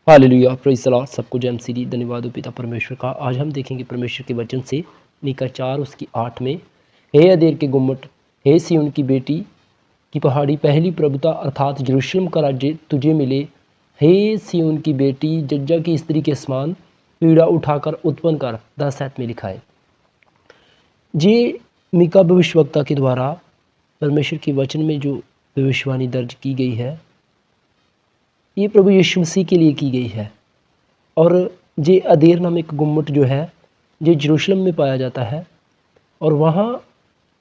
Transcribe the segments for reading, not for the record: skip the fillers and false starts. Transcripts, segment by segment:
Hallelujah, praise the Lord. सबको जय मसीह दी। धन्यवाद हो पिता परमेश्वर का। आज हम देखेंगे परमेश्वर के वचन से मीका 4 उसकी 8 में, हे अदेर के गुम्मट, हे सिय्योन की बेटी की पहाड़ी, पहली प्रभुता अर्थात यरूशलेम का राज्य तुझे मिले। हे सिय्योन की बेटी, जज्जा की स्त्री के समान पीड़ा उठाकर उत्पन्न कर। 10 में लिखा है। ये मीका भविष्यवक्ता के द्वारा परमेश्वर के वचन में जो भविष्यवाणी दर्ज की गई है, ये प्रभु यीशु मसीह के लिए की गई है। और ये अदेर नामक गुम्मट जो है, ये यरूशलेम में पाया जाता है। और वहाँ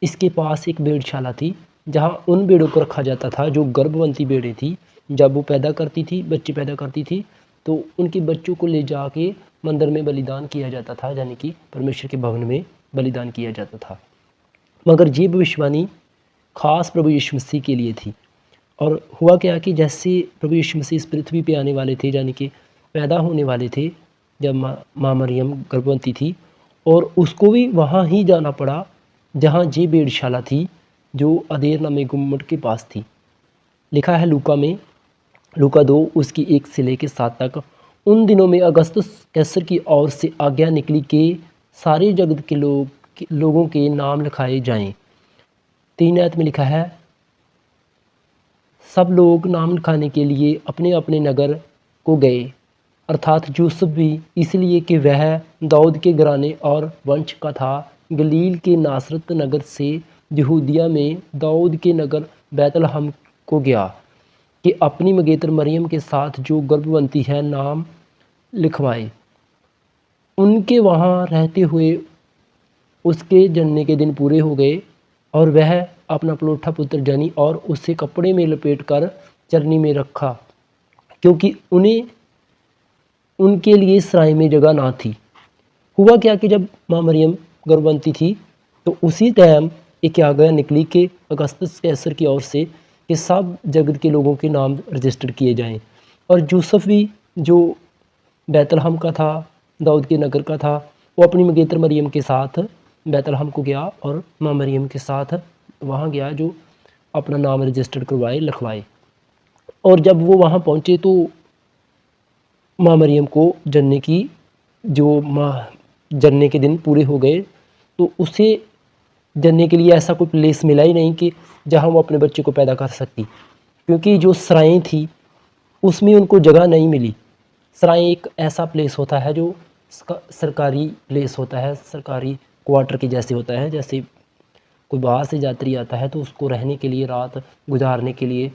इसके पास एक भेड़शाला थी, जहाँ उन भेड़ों को रखा जाता था जो गर्भवती भेड़ें थी। जब वो पैदा करती थी, बच्चे पैदा करती थी, तो उनके बच्चों को ले जाके मंदिर में बलिदान किया जाता था, यानी कि परमेश्वर के भवन में बलिदान किया जाता था। मगर ये भविष्यवाणी खास प्रभु यीशु मसीह के लिए थी। और हुआ क्या कि जैसे प्रभु यीशु मसीह इस पृथ्वी पे आने वाले थे, यानी कि पैदा होने वाले थे, जब माँ मरियम गर्भवती थी, और उसको भी वहाँ ही जाना पड़ा जहाँ ये भेड़शाला थी जो अदेर नामे गुम्मट के पास थी। लिखा है लूका में, लूका 2 उसकी 1 से लेकर 7 तक। उन दिनों में अगस्तुस कैसर की ओर से आज्ञा निकली कि सारे जगत के लोगों के नाम लिखाए जाएं। 3 आयत में लिखा है, सब लोग नाम लिखाने के लिए अपने अपने नगर को गए, अर्थात यूसुफ भी, इसलिए कि वह दाऊद के घराने और वंश का था। गलील के नासरत नगर से यहूदिया में दाऊद के नगर बैतलहम को गया कि अपनी मंगेतर मरियम के साथ जो गर्भवती है नाम लिखवाए। उनके वहाँ रहते हुए उसके जन्म के दिन पूरे हो गए, और वह अपना पलोठा पुत्र जनी और उसे कपड़े में लपेटकर चरनी में रखा, क्योंकि उन्हें उनके लिए सराय में जगह ना थी। हुआ क्या कि जब माँ मरियम गर्भवती थी, तो उसी टाइम एक आज्ञा निकली कि अगस्तस कैसर की ओर से कि सब जगत के लोगों के नाम रजिस्टर किए जाएं। और यूसुफ भी, जो बैतलहम का था, दाऊद के नगर का था, वो अपनी मंगेतर मरियम के साथ बैतलहम को गया और माँ मरियम के साथ वहाँ गया, जो अपना नाम रजिस्टर करवाए, लिखवाए। और जब वो वहाँ पहुँचे तो माँ मरियम को जन्ने के दिन पूरे हो गए, तो उसे जन्ने के लिए ऐसा कोई प्लेस मिला ही नहीं कि जहाँ वो अपने बच्चे को पैदा कर सकती, क्योंकि जो सराएँ थी उसमें उनको जगह नहीं मिली। सराय एक ऐसा प्लेस होता है जो सरकारी प्लेस होता है, सरकारी क्वार्टर के जैसे होता है। जैसे कोई बाहर से यात्री आता है तो उसको रहने के लिए, रात गुजारने के लिए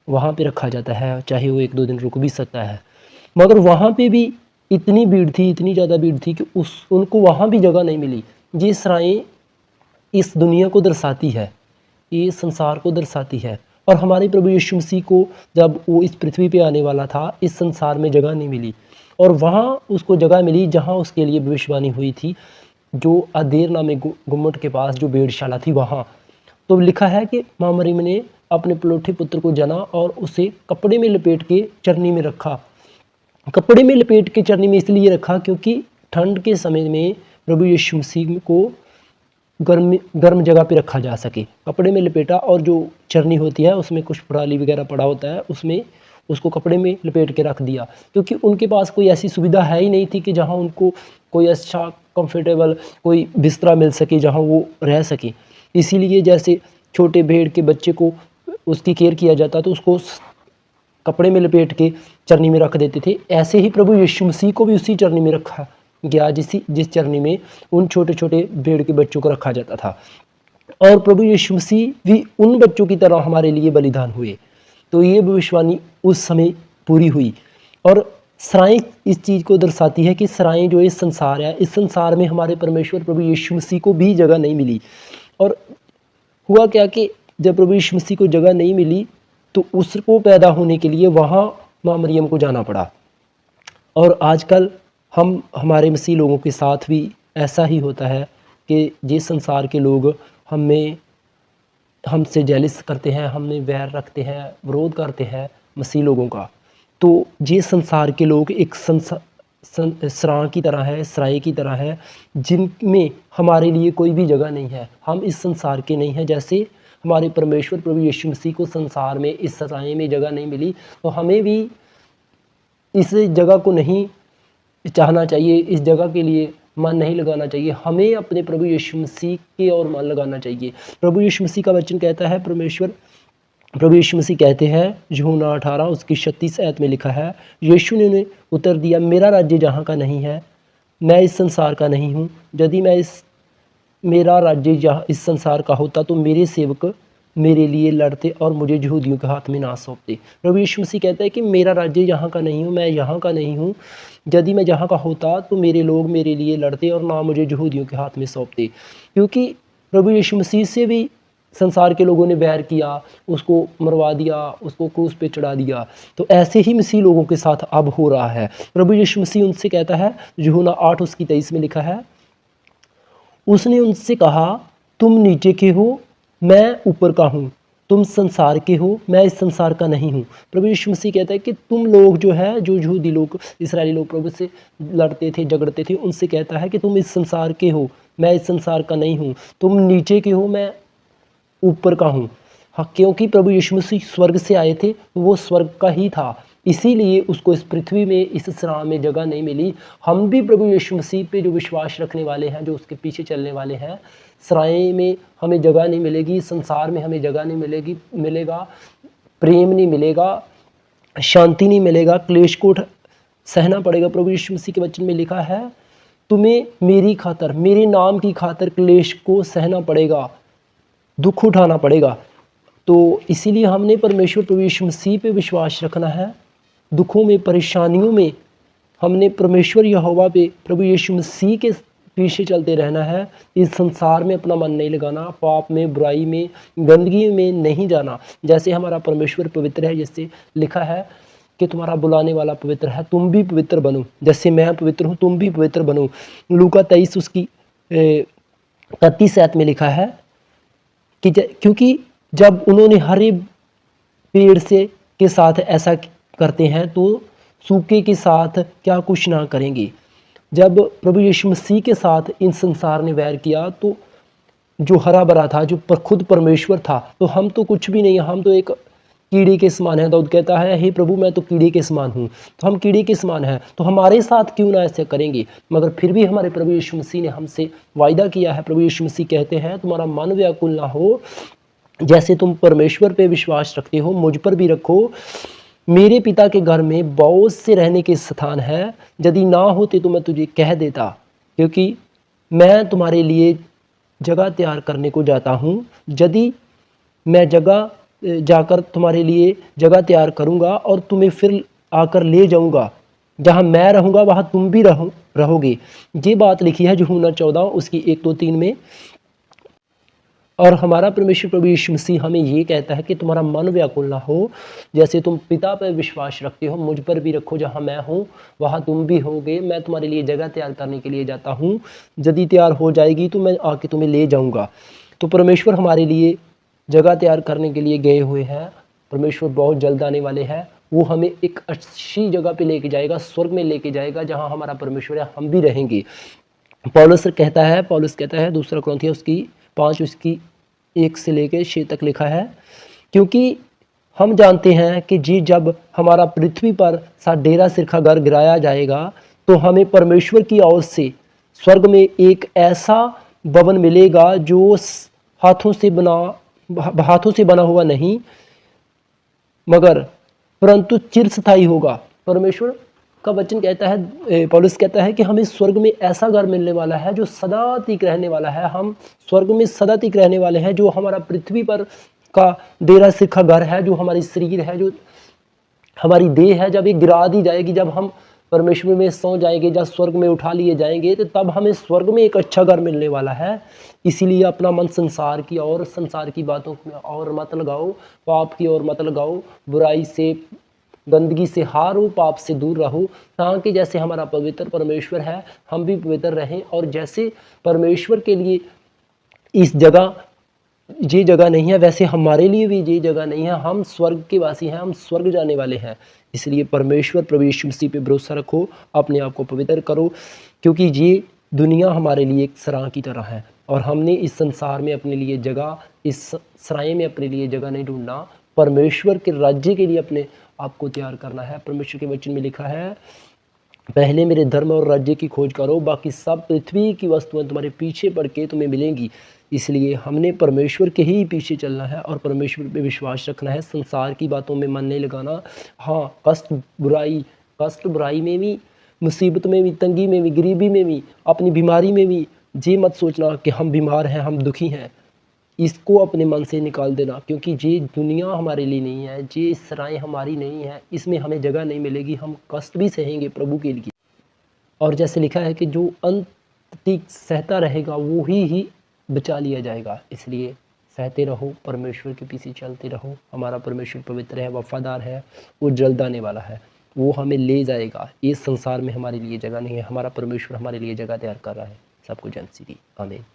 वहाँ पे रखा जाता है, चाहे वो 1-2 दिन रुक भी सकता है। मगर वहाँ पे भी इतनी भीड़ थी, इतनी ज़्यादा भीड़ थी कि उनको वहाँ भी जगह नहीं मिली। ये सराएँ इस दुनिया को दर्शाती है, ये संसार को दर्शाती है। और हमारे प्रभु यीशु मसीह को जब वो इस पृथ्वी पे आने वाला था, इस संसार में जगह नहीं मिली, और वहाँ उसको जगह मिली जहाँ उसके लिए भविष्यवाणी हुई थी, जो अदेर नामे गुम्मट के पास जो भेड़शाला थी वहाँ। तो लिखा है कि माँ मरियम ने अपने पलोठे पुत्र को जना और उसे कपड़े में लपेट के चरनी में रखा। कपड़े में लपेट के चरनी में इसलिए रखा क्योंकि ठंड के समय में प्रभु यीशु मसीह को गर्म जगह पे रखा जा सके। कपड़े में लपेटा, और जो चरनी होती है उसमें कुछ पराली वगैरह पड़ा होता है, उसमें उसको कपड़े में लपेट के रख दिया, क्योंकि उनके पास कोई ऐसी सुविधा है ही नहीं थी कि जहाँ उनको कोई अच्छा कंफर्टेबल कोई बिस्तरा मिल सके जहाँ वो रह सके। इसीलिए जैसे छोटे भेड़ के बच्चे को उसकी केयर किया जाता तो उसको कपड़े में लपेट के चरनी में रख देते थे, ऐसे ही प्रभु यीशु मसीह को भी उसी चरनी में रखा गया जिस चरनी में उन छोटे छोटे भेड़ के बच्चों को रखा जाता था। और प्रभु यीशु मसीह भी उन बच्चों की तरह हमारे लिए बलिदान हुए। तो ये भविष्यवाणी उस समय पूरी हुई। और सराएँ इस चीज़ को दर्शाती है कि सराएँ जो इस संसार है, इस संसार में हमारे परमेश्वर प्रभु यीशु मसीह को भी जगह नहीं मिली। और हुआ क्या कि जब प्रभु यीशु मसीह को जगह नहीं मिली, तो उसको पैदा होने के लिए वहाँ माँ मरियम को जाना पड़ा। और आजकल हमारे मसीह लोगों के साथ भी ऐसा ही होता है कि ये संसार के लोग हमसे जेलिस करते हैं, हमें वैर रखते हैं, विरोध करते हैं मसीह लोगों का। तो ये संसार के लोग एक सराय की तरह है, सराय की तरह है, जिनमें हमारे लिए कोई भी जगह नहीं है। हम इस संसार के नहीं हैं। जैसे हमारे परमेश्वर प्रभु यीशु मसीह को संसार में, इस सराय में जगह नहीं मिली, तो हमें भी इस जगह को नहीं चाहना चाहिए, इस जगह के लिए मन नहीं लगाना चाहिए। हमें अपने प्रभु यीशु मसीह की ओर मन लगाना चाहिए। प्रभु यीशु मसीह का वचन कहता है, प्रभु यीशु मसीह कहते हैं, यूहन्ना 18 उसकी 36 आयत में लिखा है, यीशु ने उन्हें उत्तर दिया, मेरा राज्य जहाँ का नहीं है, मैं इस संसार का नहीं हूँ। यदि मेरा राज्य यहाँ इस संसार का होता तो मेरे सेवक मेरे लिए लड़ते और मुझे यहूदियों के हाथ में ना सौंपते। प्रभु यीशु मसीह कहता है कि मेरा राज्य यहाँ का नहीं हूँ, मैं यहाँ का नहीं हूँ। यदि मैं यहाँ का होता तो मेरे लोग मेरे लिए लड़ते और ना मुझे यहूदियों के हाथ में सौंपते। क्योंकि प्रभु यीशु मसीह से भी संसार के लोगों ने बैर किया, उसको मरवा दिया, उसको क्रूस पे चढ़ा दिया। तो ऐसे ही मसीह लोगों के साथ अब हो रहा है। प्रभु यीशु मसीह उनसे कहता है, यूहन्ना 8 उसकी 23 में लिखा है, उसने उनसे कहा, तुम नीचे के हो, मैं ऊपर का हूँ। तुम संसार के हो, मैं इस संसार का नहीं हूँ। प्रभु यीशु मसीह कहता है कि तुम लोग जो है, जो यहूदी लोग, इसराइली लोग प्रभु से लड़ते थे, झगड़ते थे, उनसे कहता है कि तुम इस संसार के हो, मैं इस संसार का नहीं हूँ। तुम नीचे के हो, मैं ऊपर का हूँ। हाँ, क्योंकि प्रभु यीशु मसीह स्वर्ग से आए थे, वो स्वर्ग का ही था, इसीलिए उसको इस पृथ्वी में, इस सराह में जगह नहीं मिली। हम भी प्रभु यीशु मसीह पे जो विश्वास रखने वाले हैं, जो उसके पीछे चलने वाले हैं, सराय में हमें जगह नहीं मिलेगी, संसार में हमें जगह नहीं मिलेगा, प्रेम नहीं मिलेगा, शांति नहीं मिलेगा, क्लेश को सहना पड़ेगा। प्रभु यीशु मसीह के वचन में लिखा है, तुम्हें मेरी खातर, मेरे नाम की खातर क्लेश को सहना पड़ेगा, दुख उठाना पड़ेगा। तो इसीलिए हमने परमेश्वर प्रभु यीशु मसीह पे विश्वास रखना है। दुखों में, परेशानियों में हमने परमेश्वर यहोवा पे, प्रभु यीशु मसीह के पीछे चलते रहना है। इस संसार में अपना मन नहीं लगाना, पाप में, बुराई में, गंदगी में नहीं जाना। जैसे हमारा परमेश्वर पवित्र है, जैसे लिखा है कि तुम्हारा बुलाने वाला पवित्र है, तुम भी पवित्र बनो, जैसे मैं पवित्र हूँ तुम भी पवित्र बनो। लूका 23 उसकी 31 आयत में लिखा है कि क्योंकि जब उन्होंने हरे पेड़ से के साथ ऐसा करते हैं तो सूखे के साथ क्या कुछ ना करेंगे। जब प्रभु यीशु मसीह के साथ इन संसार ने वैर किया तो जो हरा भरा था, जो खुद परमेश्वर था, तो हम तो कुछ भी नहीं, हम तो एक कीड़े के समान है। दाऊद कहता है, हे प्रभु मैं तो कीड़े के समान हूँ। तो हम कीड़े के समान हैं, तो हमारे साथ क्यों ना ऐसे करेंगे। मगर फिर भी हमारे प्रभु यीशु मसीह ने हमसे वायदा किया है। प्रभु यीशु मसीह कहते हैं, तुम्हारा मन व्याकुल ना हो, जैसे तुम परमेश्वर पे विश्वास रखते हो, मुझ पर भी रखो। मेरे पिता के घर में बहुत से रहने के स्थान है, यदि ना होते तो मैं तुझे कह देता, क्योंकि मैं तुम्हारे लिए जगह तैयार करने को जाता हूँ। यदि मैं जगह जाकर तुम्हारे लिए जगह तैयार करूँगा और तुम्हें फिर आकर ले जाऊँगा, जहाँ मैं रहूँगा वहाँ तुम भी रहोगे। ये बात लिखी है यूहन्ना 14 उसकी 1-3 में। और हमारा परमेश्वर प्रभु यीशु मसीह हमें ये कहता है कि तुम्हारा मन व्याकुल ना हो, जैसे तुम पिता पर विश्वास रखते हो, मुझ पर भी रखो। जहाँ मैं हूँ वहाँ तुम भी होगे। मैं तुम्हारे लिए जगह तैयार करने के लिए जाता हूँ, यदि तैयार हो जाएगी तो मैं आके तुम्हें ले जाऊँगा। तो परमेश्वर हमारे लिए जगह तैयार करने के लिए गए हुए हैं। परमेश्वर बहुत जल्द आने वाले हैं। वो हमें एक अच्छी जगह पे लेके जाएगा, स्वर्ग में लेके जाएगा, जहाँ हमारा परमेश्वर है, हम भी रहेंगे। पौलुस कहता है 2 कुरिन्थियों उसकी 5 उसकी 1 से लेकर 6 तक लिखा है, क्योंकि हम जानते हैं कि जी जब हमारा पृथ्वी पर सा डेरा सिरखा घर गिराया जाएगा तो हमें परमेश्वर की ओर से स्वर्ग में एक ऐसा भवन मिलेगा जो हाथों से बना हुआ नहीं, मगर परंतु चिरस्थायी होगा। परमेश्वर का वचन कहता है, पौलुस कहता है कि हमें स्वर्ग में ऐसा घर मिलने वाला है जो सदा तक रहने वाला है। हम स्वर्ग में सदा तक रहने वाले हैं। जो हमारा पृथ्वी पर का डेरा सिरखा घर है, जो हमारी शरीर है, जो हमारी देह है, जब ये गिरा दी जाएगी, जब हम परमेश्वर में सो जाएंगे, जब स्वर्ग में उठा लिए जाएंगे, तो तब हमें स्वर्ग में एक अच्छा घर मिलने वाला है। इसीलिए अपना मन संसार की और संसार की बातों में और मत लगाओ, पाप की ओर मत लगाओ, बुराई से, गंदगी से हारो, पाप से दूर रहो, ताकि जैसे हमारा पवित्र परमेश्वर है हम भी पवित्र रहें। और जैसे परमेश्वर के लिए इस जगह ये जगह नहीं है, वैसे हमारे लिए भी ये जगह नहीं है। हम स्वर्ग के वासी हैं, हम स्वर्ग जाने वाले हैं। इसलिए परमेश्वर प्रभु यीशु मसीह पे भरोसा रखो, अपने आप को पवित्र करो, क्योंकि ये दुनिया हमारे लिए एक सराह की तरह है और हमने इस संसार में अपने लिए जगह, इस सराय में अपने लिए जगह नहीं ढूंढना, परमेश्वर के राज्य के लिए अपने आप को तैयार करना है। परमेश्वर के वचन में लिखा है, पहले मेरे धर्म और राज्य की खोज करो, बाकी सब पृथ्वी की वस्तुएं तुम्हारे पीछे पड़ के तुम्हें मिलेंगी। इसलिए हमने परमेश्वर के ही पीछे चलना है और परमेश्वर पे विश्वास रखना है, संसार की बातों में मन नहीं लगाना। हाँ, कष्ट बुराई में भी, मुसीबत में भी, तंगी में भी, गरीबी में भी, अपनी बीमारी में भी ये मत सोचना कि हम बीमार हैं, हम दुखी हैं। इसको अपने मन से निकाल देना, क्योंकि ये दुनिया हमारे लिए नहीं है, ये सराय हमारी नहीं है, इसमें हमें जगह नहीं मिलेगी। हम कष्ट भी सहेंगे प्रभु के लिए। और जैसे लिखा है कि जो अंत तक सहता रहेगा वो ही बचा लिया जाएगा। इसलिए सहते रहो, परमेश्वर के पीछे चलते रहो। हमारा परमेश्वर पवित्र है, वफादार है, वो जल्द आने वाला है, वो हमें ले जाएगा। इस संसार में हमारे लिए जगह नहीं है, हमारा परमेश्वर हमारे लिए जगह तैयार कर रहा है। सबको जय मसीह की, आमीन।